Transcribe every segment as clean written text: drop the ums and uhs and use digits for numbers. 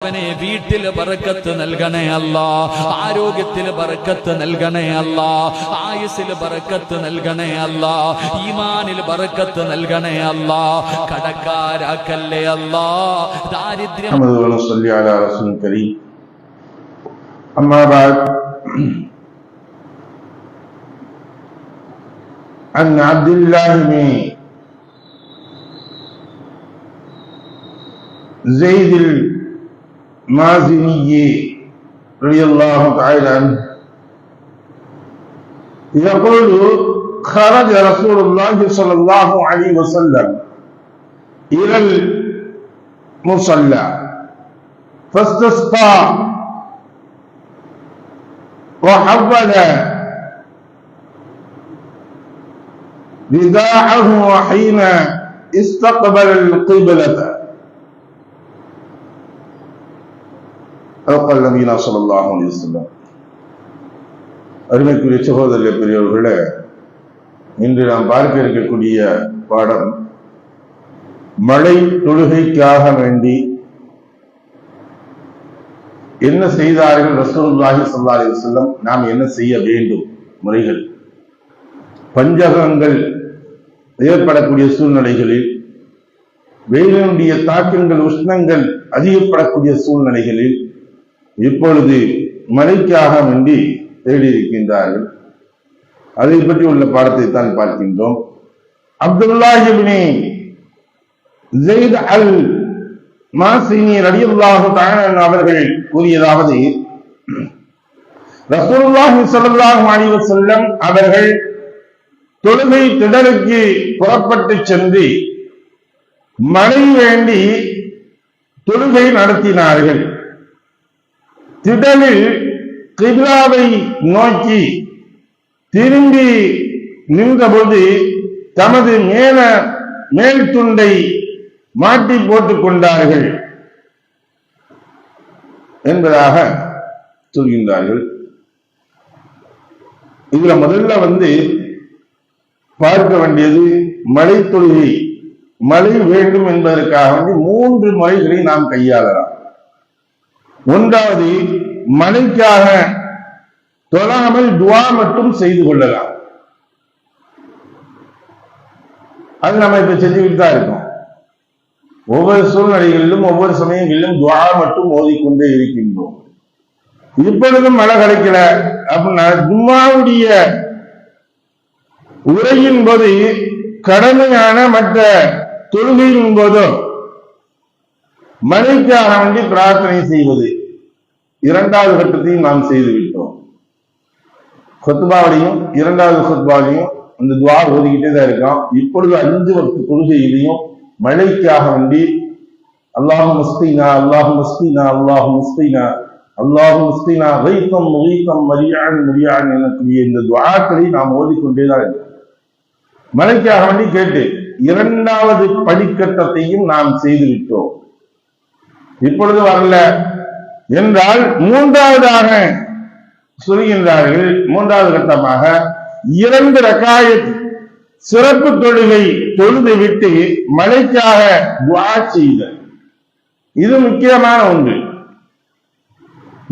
റബ്ബനെ വീട്ടിൽ ബറക്കത്ത് നൽകണേ അല്ലാഹ്, ആരോഗ്യത്തിൽ ബറക്കത്ത് നൽകണേ അല്ലാഹ്, ആയുസ്സിൽ ബറക്കത്ത് നൽകണേ അല്ലാഹ്, ഈമാനിൽ ബറക്കത്ത് നൽകണേ അല്ലാഹ്, കടക്കാരാക്കല്ലേ അല്ലാഹ്, ദാരിദ്ര്യം. أما بعد عن عبد الله بن زيد المازني رضي الله تعالى عنه يقول خرج رسول الله صلى الله عليه وسلم إلى المصلى فاستسقى وحول رداءه وحين استقبل القبلة قال نبينا صلى الله عليه وسلم. அருமைக்குரிய சகோதரர்களே, பெரியவர்களே, இன்று நாம் பார்க்க இருக்கக்கூடிய பாடம் மழை தொழுகைக்காக வேண்டி என்ன செய்தார்கள் ரசூலுல்லாஹி ஸல்லல்லாஹு அலைஹி வஸல்லம், நாம் என்ன செய்ய வேண்டும், முறைகள். பஞ்சகங்கள் ஏற்படக்கூடிய சூழ்நிலைகளில், வெயிலினுடைய தாக்கங்கள் உஷ்ணங்கள் அதிகப்படக்கூடிய சூழ்நிலைகளில் இப்பொழுது மழைக்காக வேண்டி தேடியிருக்கின்றார்கள். அதை பற்றி உள்ள பாடத்தை தான் பார்க்கின்றோம். அப்துல்லாஹ் இப்னு ஸைத் அல் மாசினி ரலியல்லாஹு தஆலா அவர்கள் கூறியதாவது, ரசூலுல்லாஹி ஸல்லல்லாஹு அலைஹி வஸல்லம் அவர்கள் தொழுகை திடலுக்கு புறப்பட்டு சென்று மழை வேண்டி தொழுகை நடத்தினார்கள். திடலில் கிப்லாவை நோக்கி திரும்பி நின்றபோது தமது மேல் துண்டை மாட்டி போட்டுக் கொண்டார்கள் என்பதாக சொல்கின்றார்கள். இதுல முதல்ல பார்க்க வேண்டியது மழை தொழுகை, மழை வேண்டும் என்பதற்காக 3 முறைகளை நாம் கையாளலாம். ஒன்றாவது, மழைக்காக தொழாமல் துஆ மட்டும் செய்து கொள்ளலாம். அது நம்ம இப்ப செஞ்சுக்கிட்டு தான் இருக்கோம். ஒவ்வொரு சூழ்நிலைகளிலும் ஒவ்வொரு சமயங்களிலும் துஆ மட்டும் ஓதிக்கொண்டே இருக்கின்றோம். இப்பொழுதும் மழை கிடைக்கல அப்படின்னா ஜும்மாவுடைய உரையின் போது, கடமையான மற்ற தொழுகையின் போதும் மழைக்காக வேண்டி பிரார்த்தனை செய்வது, 2வது கட்டத்தையும் நாம் செய்துவிட்டோம். குத்பாவிலையும் 2வது குத்பாவிலையும் அந்த துஆ ஓதிக்கிட்டே தான் இருக்கோம். இப்பொழுது 5 வக்து தொழுகையிலையும் மழைக்காக வேண்டி அல்லாஹும்ம முஸ்தீனா அல்லாஹும்ம முஸ்தீனா அல்லாஹும்ம முஸ்தீனா அல்லாஹும்ம முஸ்தீனா கைத்தம் முகீத்தம் மரியான் மரியான் எனக்கூடிய இந்த துஆக்களை நாம் ஓதிக்கொண்டே தான் இருக்கோம். மழைக்காக வேண்டி கேட்டு 2வது படிக்கட்டத்தையும் நாம் செய்துவிட்டோம். இப்பொழுது வரல என்றால் 3வதாக சொல்கின்றார்கள். 3வது கட்டமாக 2 ரக்காயத் சிறப்பு தொழுகை தொழுது விட்டு மழைக்காக துஆ செய்தல். இது முக்கியமான ஒன்று.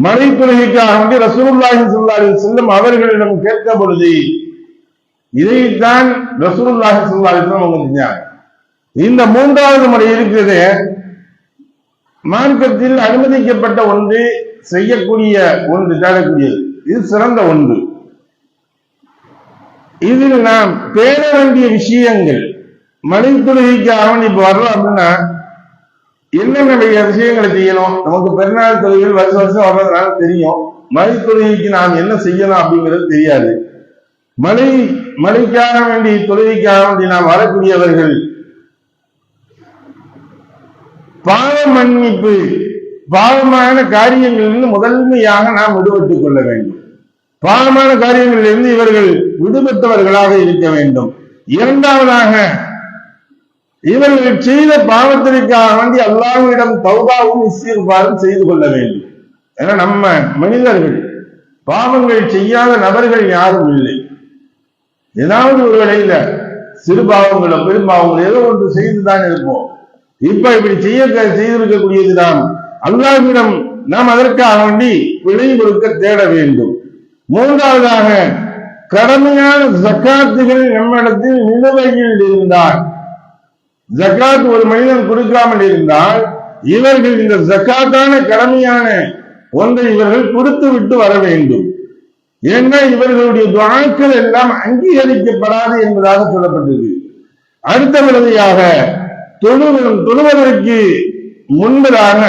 மழை தொழுகைக்காக வேண்டி ரசூலுல்லாஹி ஸல்லல்லாஹு அலைஹி வஸல்லம் அவர்களிடம் கேட்க பொழுது இதைத்தான் ரசூலுல்லாஹி ஸல்லல்லாஹு அலைஹி வஸல்லம் அவங்க செஞ்சாங்க. இந்த 3வது முறை இருக்கிறது மார்க்கத்தில் அனுமதிக்கப்பட்ட ஒன்று, செய்யக்கூடிய ஒன்று, தேடக்கூடியது. இது சிறந்த ஒன்று. இதில் நாம் பேண வேண்டிய விஷயங்கள், மழை தொழுகைக்காக இப்ப வர்றோம் அப்படின்னா என்னென்ன விஷயங்களை செய்யணும். நமக்கு பெருநாள் தொழுகைகள் வருஷம் வருஷம் வர்றதுனால தெரியும். மழை தொழுகைக்கு நாம் என்ன செய்யணும் அப்படிங்கிறது தெரியாது. மழைக்காக வேண்டி தொழுகைக்காக வேண்டி நாம் வரக்கூடியவர்கள் பாவ மன்னிப்பு, பாவமான காரியங்களிலிருந்து முதன்மையாக நாம் விடுபட்டுக் கொள்ள வேண்டும். பாவமான காரியங்களிலிருந்து இவர்கள் விடுபட்டவர்களாக இருக்க வேண்டும். 2வதாக இவர்கள் செய்த பாவத்திற்காக வேண்டி அல்லாஹ்விடம் தௌபாவும் இஸ்திக்பாரும் செய்து கொள்ள வேண்டும். ஏன்னா நம்ம மனிதர்கள், பாவங்கள் செய்யாத நபர்கள் யாரும் இல்லை. ஏதாவது ஒரு வேளையில சிறு பாவங்களோ பெரும் பாவங்களோ ஏதோ ஒன்று செய்துதான் இருப்போம். இப்ப இப்படி செய்திருக்கக்கூடியது நாம் அல்லாஹ்விடம் நாம் அதற்காக வேண்டி பிழை பொறுக்க தேட வேண்டும். மூன்றாவதாக கடமையான ஜக்காத்துகள் நம்மிடத்தில் நிலுவையில் இருந்தால், ஜக்காத் ஒரு மனிதன் கொடுக்காமல் இருந்தால் இவர்கள் இந்த ஜக்காத்தான கடமையான ஒன்றை இவர்கள் கொடுத்து விட்டு வர வேண்டும். ஏன்னா இவர்களுடைய துஆக்கள் எல்லாம் அங்கீகரிக்கப்படாது என்பதாக சொல்லப்பட்டது. அடுத்த முறையாக தொழுவதற்கு முன்பதாக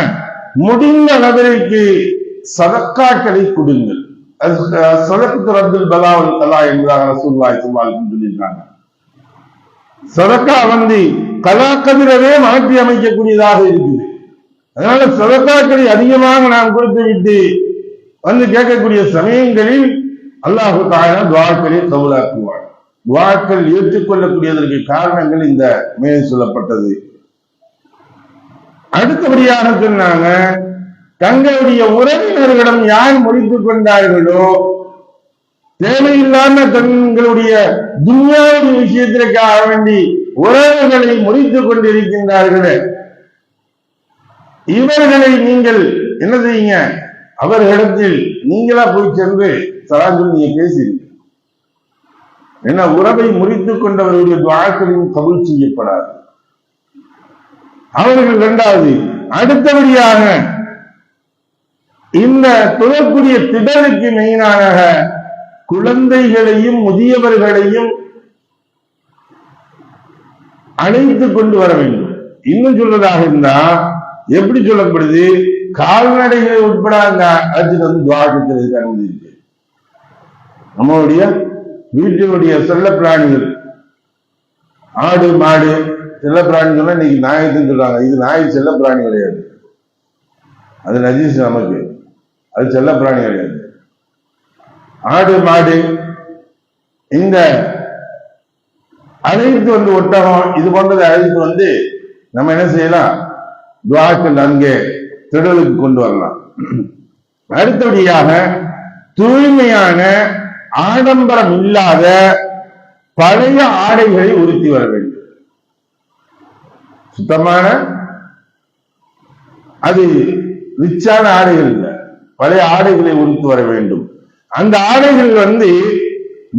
முடிந்த அளவிற்கு சதக்காக்களை கொடுங்கள். சதக்கத்து ரத்துல் பலாவல் கலா என்பதாக ரசூலுல்லாஹி ஸல்லல்லாஹு அலைஹி வஸல்லம் சொல்லியிருக்காங்க. சதக்கா கலாக்கதிரவே மாற்றி அமைக்கக்கூடியதாக இருக்குது. அதனால சதக்காக்களை அதிகமாக நாம் கொடுத்து விட்டு கேட்கக்கூடிய சமயங்களில் அல்லாஹ் தஆலா துஆக்களை கபூலாக்குவார். துஆக்கள் ஏற்றுக்கொள்ளக்கூடியதற்கு காரணங்கள் இந்த மேலே சொல்லப்பட்டது. அடுத்தபடியாக சொன்னாங்க, தங்களுடைய உறவினர்களிடம் யார் முடித்துக் கொண்டார்களோ, தேவையில்லாம தங்களுடைய துன்யாவுடைய விஷயத்திற்காக வேண்டி உறவுகளை முடித்துக் கொண்டிருக்கின்றார்களே, இவர்களை நீங்கள் என்ன செய்யுங்க, அவர்களிடத்தில் நீங்களா போய் சென்று சலாஞ்சொல்லி நீங்க பேசுறீங்க. ஏன்னா உறவை முறித்துக் கொண்டவர்களுடைய துஆக்களின் கபூல் செய்யப்படாது. அவர்கள் இரண்டாவது. அடுத்தபடியாக இந்த தொழக்கூடிய திடலுக்கு மெயினாக குழந்தைகளையும் முதியவர்களையும் அழைத்துக் கொண்டு வர வேண்டும். இன்னும் சொல்றதாக இருந்தா எப்படி சொல்லப்படுது, கால்நடைகளை உட்பட அந்த அஜித் துஆ கேட்கிறதுக்கு அனுமதி இருக்கு. நம்மளுடைய வீட்டினுடைய செல்ல பிராணிகள், ஆடு மாடு செல்ல பிராணி சொன்னா இன்னைக்கு நாயத்துன்னு சொல்றாங்க. இது நாய் செல்ல பிராணி கிடையாது, அது நஜீஸ், நமக்கு அது செல்ல பிராணி கிடையாது. ஆடு மாடு இந்த அழைத்து ஒட்டகம் இது போன்றதை அழைத்து நம்ம என்ன செய்யலாம், துஆக்கள் அங்கே திடலுக்கு கொண்டு வரலாம். அடுத்தபடியாக தூய்மையான ஆடம்பரம் இல்லாத பழைய ஆடைகளை உடுத்தி வர வேண்டும். சுத்தமான, அது ரிச்சான ஆடைகள் இல்லை, பழைய ஆடைகளை உடுத்து வர வேண்டும். அந்த ஆடைகள்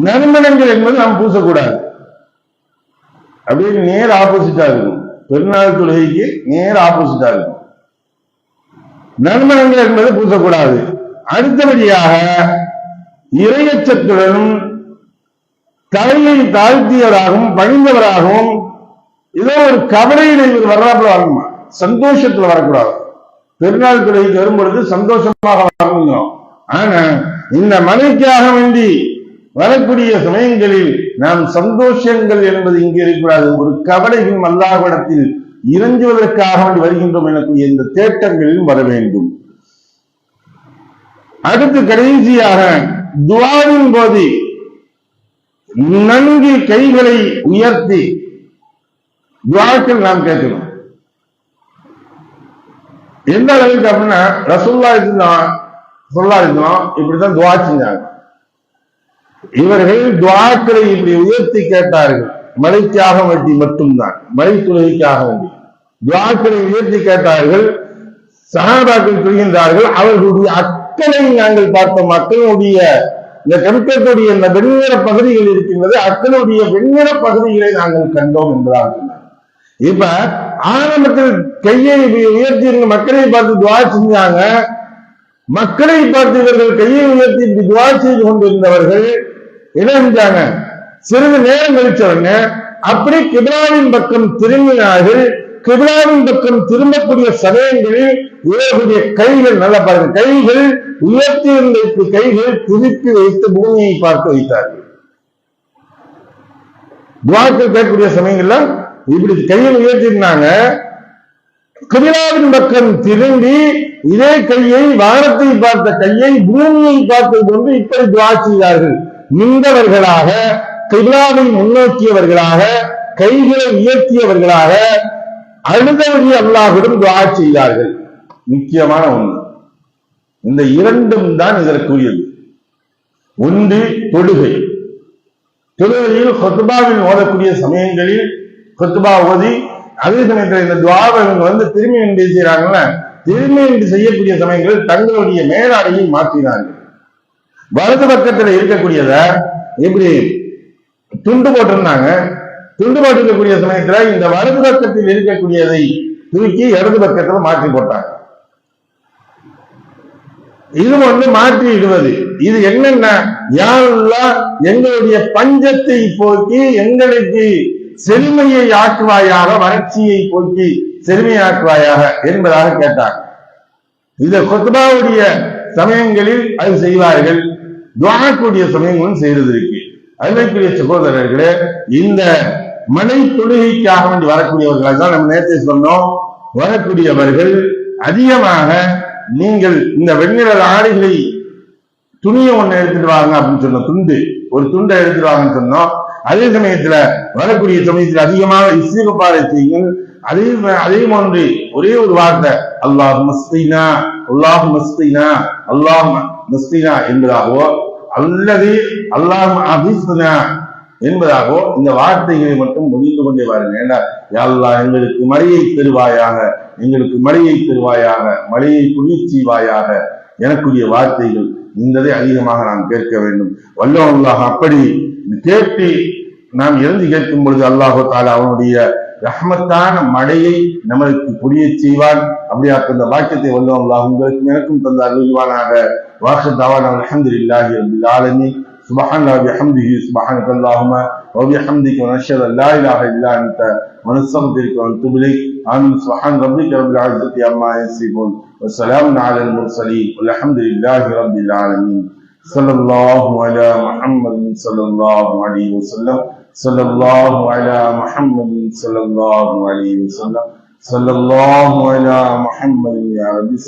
நறுமணங்கள் என்பது நாம் பூசக்கூடாது. அப்படியே நேர் ஆப்போசிட்டா இருக்கும். பெருநாள் தொழுகைக்கு நேர் ஆப்போசிட்டா இருக்கும். நறுமணங்கள் என்பது பூசக்கூடாது. அடுத்தபடியாக இறையச்சத்துடனும் தலையை தாழ்த்தியவராகவும் பணிந்தவராகவும் ஏதோ ஒரு கவலையில் இவர் வர்றாப்புல வரணுமா, சந்தோஷத்துல வரக்கூடாது. பெருநாள் தொழுகைக்கு வரும்பொழுது சந்தோஷமாக வரணும். ஆனா இந்த மலைக்காக வேண்டி வரக்கூடிய சமயங்களில் நாம் சந்தோஷங்கள் என்பது இங்கே இருக்கக்கூடாது. ஒரு கவலையும் அல்லாஹ்விடத்தில் இறங்குவதற்காக வேண்டி வருகின்றோம் எனக்கூடிய இந்த தேட்டங்களிலும் வர வேண்டும். அடுத்து கடைசியாக துஆவின் போது நன்கு கைகளை உயர்த்தி துஆக்கள் நாம் கேட்கணும். எந்த அளவுக்கு அப்படின்னா ரசூலுல்லாஹி ஸல்லல்லாஹு அலைஹி வஸல்லம் இப்படித்தான் துஆ செஞ்சாங்க. இவர்கள் துஆக்களை இப்படி உயர்த்தி கேட்டார்கள். மழைக்காக வேண்டி மட்டும்தான், மழை தொழுகைக்காக வேண்டி துஆக்களை உயர்த்தி கேட்டார்கள். சஹாபாக்கள் சொல்கின்றார்கள், அவர்களுடைய அக்கனை நாங்கள் பார்த்தோம். மக்களுடைய இந்த கருக்கக்கூடிய இந்த வெண்ணிற பகுதிகள் இருக்கின்றது, அக்கனுடைய வெண்ணிற பகுதிகளை நாங்கள் கண்டோம் என்பதாக. இப்ப ஆரம்பத்தில் கையை உயர்த்தி மக்களை பார்த்து துஆ செஞ்சாங்க. மக்களை பார்த்து இவர்கள் கையை உயர்த்தி இப்படி துஆ செய்து கொண்டிருந்தவர்கள் என்ன செஞ்சாங்க, சிறிது நேரம் கழிச்சவங்க அப்படி கிப்லாவின் பக்கம் திரும்பினார்கள். கிப்லாவின் பக்கம் திரும்பக்கூடிய சமயங்களில் இவர்களுடைய கைகள், நல்லா பாருங்க, கைகள் உயர்த்தி இருந்த கைகள் திருப்பி வைத்து பூமியை பார்த்து வைத்தார்கள். துஆக்கள் கேட்கக்கூடிய சமயங்கள்ல இப்படி கையில் உயர்த்தினாங்க. கிப்லாவின் பக்கம் திரும்பி இதே கையை, வானத்தை பார்த்த கையை பூமியை பார்த்தது கொண்டு இப்படி துஆ செய்தார்கள். நின்றவர்களாக, கிப்லாவை முன்னோக்கியவர்களாக, கைகளை உயர்த்தியவர்களாக அழுதவழி அல்லாஹ்விடம் துஆ செய்தார்கள். முக்கியமான ஒன்று, இந்த இரண்டும் தான் இதற்குரியது. ஒன்று தொழுகை. தொழுகையில் ஹுத்பாவில் ஓதக்கூடிய சமயங்களில் ஹுத்பா ஓதி அதே சமயத்தில் இந்த துஆவை திரும்பி என்ன செய்யறாங்கல்ல, திரும்பி செய்யக்கூடிய சமயங்களில் தங்களுடைய மேலாடையை மாற்றினார்கள். வலது பக்கத்தில் இருக்கக்கூடியத இப்படி துண்டு போட்டிருந்தாங்க. துண்டு போட்டிருக்கக்கூடிய சமயத்துல இந்த வலது பக்கத்தில் இருக்கக்கூடியதை தூக்கி இடது பக்கத்தில் மாற்றி போட்டாங்க. இது ஒன்று மாற்றி இடுவது. இது என்னன்னா, யாரெல்லாம் எங்களுடைய பஞ்சத்தை போக்கி எங்களுக்கு செழுமையை ஆக்குவாயாக, வறட்சியை போக்கி செழுமையாக்குவாயாக என்பதாக கேட்டார். இந்த குத்பாவுடைய சமயங்களில் அது செய்வார்கள், துஆக்கூடிய சமயங்களும் செய்வதற்கு. அன்றைக்குரிய சகோதரர்களே, இந்த மனை தொழுகைக்காக வேண்டி வரக்கூடியவர்கள் தான் நம்ம நேரத்தை சொன்னோம். வரக்கூடியவர்கள் அதிகமாக நீங்கள் இந்த வெண்ணிற ஆடைகளை துணியை ஒண்ணு எடுத்துட்டு வாங்க அப்படின்னு சொன்னோம். ஒரு துண்டை எடுத்துட்டு வாங்கன்னு சொன்னோம். அதே சமயத்துல வரக்கூடிய சமயத்தில் அதிகமாக இஸ்திக்பாரை செய்யுங்கள். அதே போன்று ஒரே ஒரு வார்த்தை அல்லாஹ் மஸ்தினா, அல்லாஹ் மஸ்தினா, அல்லாஹ் மஸ்தினா என்பதாகவோ அல்லது அல்லாஹ் அபிஸ்னா என்பதாகவோ இந்த வார்த்தைகளை மட்டும் முடிந்து கொண்டே வாருங்க. ஏன்னா அல்லாஹ் எங்களுக்கு மழையை தருவாயாக, எங்களுக்கு மழையை தருவாயாக, மழையை குளிர்ச்சிவாயாக எனக்குரிய வார்த்தைகள் இந்ததை அதிகமாக நாம் கேட்க வேண்டும். வல்லல்லாஹ் அப்படி கேட்டு நாம் இறந்து கேட்கும் பொழுது அல்லாஹு தஆலா அவனுடைய ரஹ்மத்தான மழையை நமக்கு புரிய செய்வான். அப்படியா அந்த வாக்கியத்தை வல்லல்லாஹ் உங்களுக்கு எனக்கும் தந்த அருள்வானாக. வாஹிர் தஅவானா அல்ஹம்துலில்லாஹி ரப்பில் ஆலமீன். சுப்ஹானல்லாஹி வபிஹம்திஹி சுப்ஹானக அல்லாஹும்ம வபிஹம்திக வநஷ்ஹது அல்லா இலாஹா இல்லா அன்த வநஸ்தக்ஃபிருக வநதுபு இலைக். ஆமீன். சுப்ஹான ரப்பிக ரப்பில் இஸ்ஸத்தி அம்மா யசிஃபூன் வஸ்ஸலாமுன் அலல் முர்ஸலீன் வல்ஹம்துலில்லாஹி ரப்பில் ஆலமீன். ஸல்லல்லாஹு அலா முஹம்மதின் ஸல்லல்லாஹு அலைஹி வஸல்லம். ஸல்லல்லாஹு அலா முஹம்மதின் ஸல்லல்லாஹு அலைஹி வஸல்லம். ஸல்லல்லாஹு அலா முஹம்மதின் யா ரப்பி.